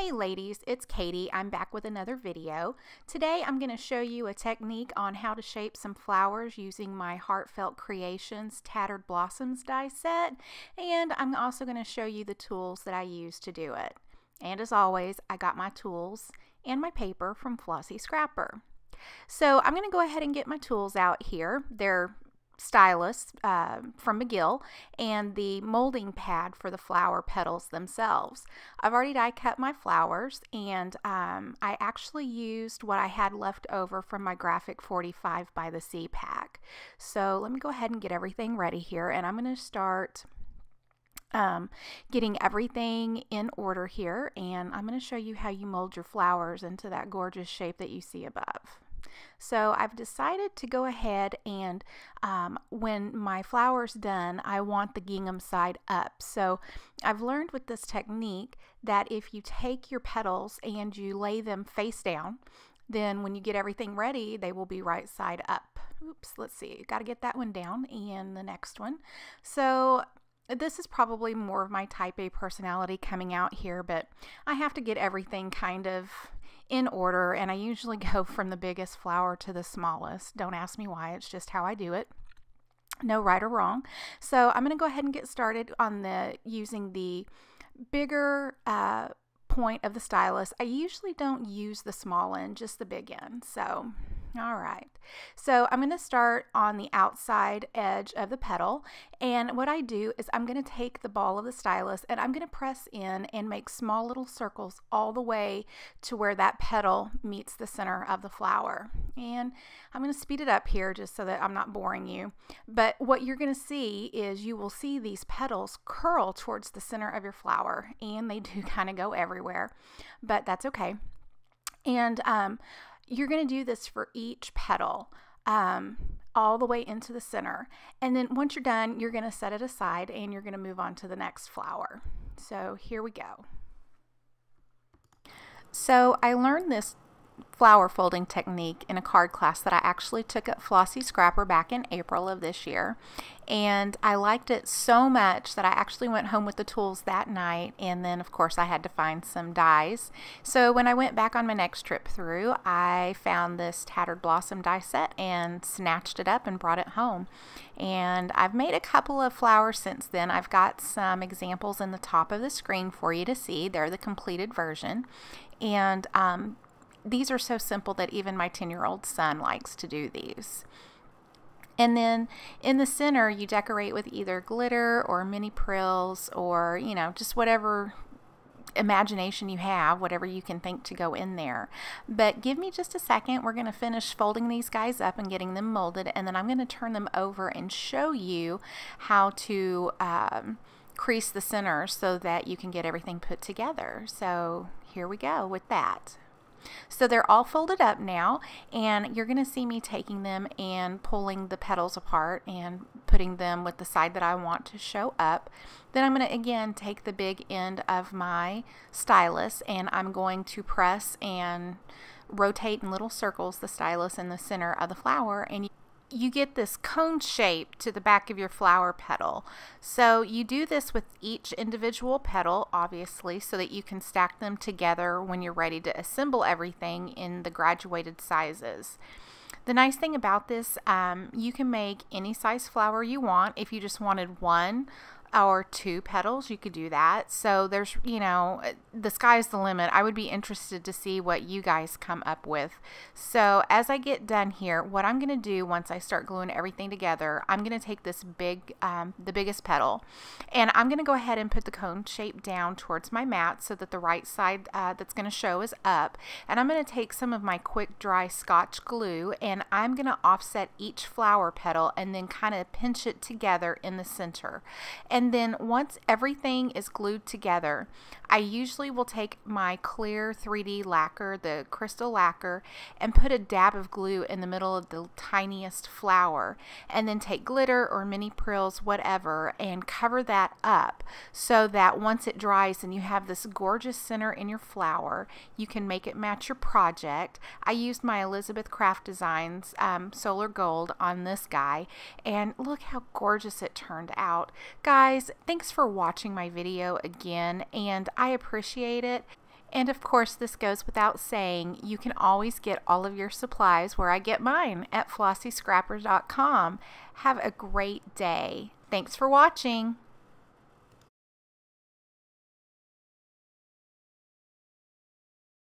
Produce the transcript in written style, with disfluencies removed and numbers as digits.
Hey ladies, it's Katie. I'm back with another video. Today I'm going to show you a technique on how to shape some flowers using my Heartfelt Creations Tattered Blossoms die set, and I'm also going to show you the tools that I use to do it. And as always, I got my tools and my paper from Flossy Scrapper. So I'm going to go ahead and get my tools out here. They're stylus from McGill and the molding pad for the flower petals themselves. I've already die cut my flowers, and I actually used what I had left over from my Graphic 45 by the Sea pack. So let me go ahead and get everything ready here, and I'm going to start getting everything in order here, and I'm going to show you how you mold your flowers into that gorgeous shape that you see above. So I've decided to go ahead and when my flower's done, I want the gingham side up. So I've learned with this technique that if you take your petals and you lay them face down, then when you get everything ready, they will be right side up. Oops, let's see, got to get that one down and the next one. So this is probably more of my type A personality coming out here, but I have to get everything kind of in order, and I usually go from the biggest flower to the smallest. Don't ask me why, it's just how I do it. No right or wrong. So I'm going to go ahead and get started on using the bigger point of the stylus. I usually don't use the small end, just the big end. So all right, so I'm going to start on the outside edge of the petal, and what I do is I'm going to take the ball of the stylus and I'm going to press in and make small little circles all the way to where that petal meets the center of the flower. And I'm going to speed it up here just so that I'm not boring you, but what you're going to see is you will see these petals curl towards the center of your flower, and they do kind of go everywhere, but that's okay. And you're going to do this for each petal all the way into the center. And then once you're done, you're going to set it aside and you're going to move on to the next flower. So here we go. So I learned this flower folding technique in a card class that I actually took at Flossy Scrapper back in April of this year, and I liked it so much that I actually went home with the tools that night, and then of course I had to find some dies. So when I went back on my next trip through, I found this Tattered Blossom die set and snatched it up and brought it home, and I've made a couple of flowers since then. I've got some examples in the top of the screen for you to see. They're the completed version, and these are so simple that even my 10-year-old son likes to do these. And then in the center, you decorate with either glitter or mini prills, or, you know, just whatever imagination you have, whatever you can think to go in there. But give me just a second. We're going to finish folding these guys up and getting them molded, and then I'm going to turn them over and show you how to crease the center so that you can get everything put together. So here we go with that. So they're all folded up now, and you're going to see me taking them and pulling the petals apart and putting them with the side that I want to show up. Then I'm going to again take the big end of my stylus, and I'm going to press and rotate in little circles the stylus in the center of the flower, and you get this cone shape to the back of your flower petal. So you do this with each individual petal, obviously, so that you can stack them together when you're ready to assemble everything in the graduated sizes. The nice thing about this, you can make any size flower you want. If you just wanted 1 or 2 petals, you could do that. So there's, you know, the sky's the limit. I would be interested to see what you guys come up with. So as I get done here, what I'm going to do once I start gluing everything together, I'm going to take this big, the biggest petal, and I'm going to go ahead and put the cone shape down towards my mat so that the right side that's going to show is up. And I'm going to take some of my quick dry Scotch glue, and I'm going to offset each flower petal and then kind of pinch it together in the center. And then once everything is glued together, I usually will take my clear 3D lacquer, the crystal lacquer, and put a dab of glue in the middle of the tiniest flower, and then take glitter or mini prills, whatever, and cover that up so that once it dries and you have this gorgeous center in your flower, you can make it match your project. I used my Elizabeth Craft Designs Solar Gold on this guy, and look how gorgeous it turned out. Guys, thanks for watching my video again, and I appreciate it. And of course, this goes without saying, you can always get all of your supplies where I get mine, at flossyscrapper.com. Have a great day. Thanks for watching.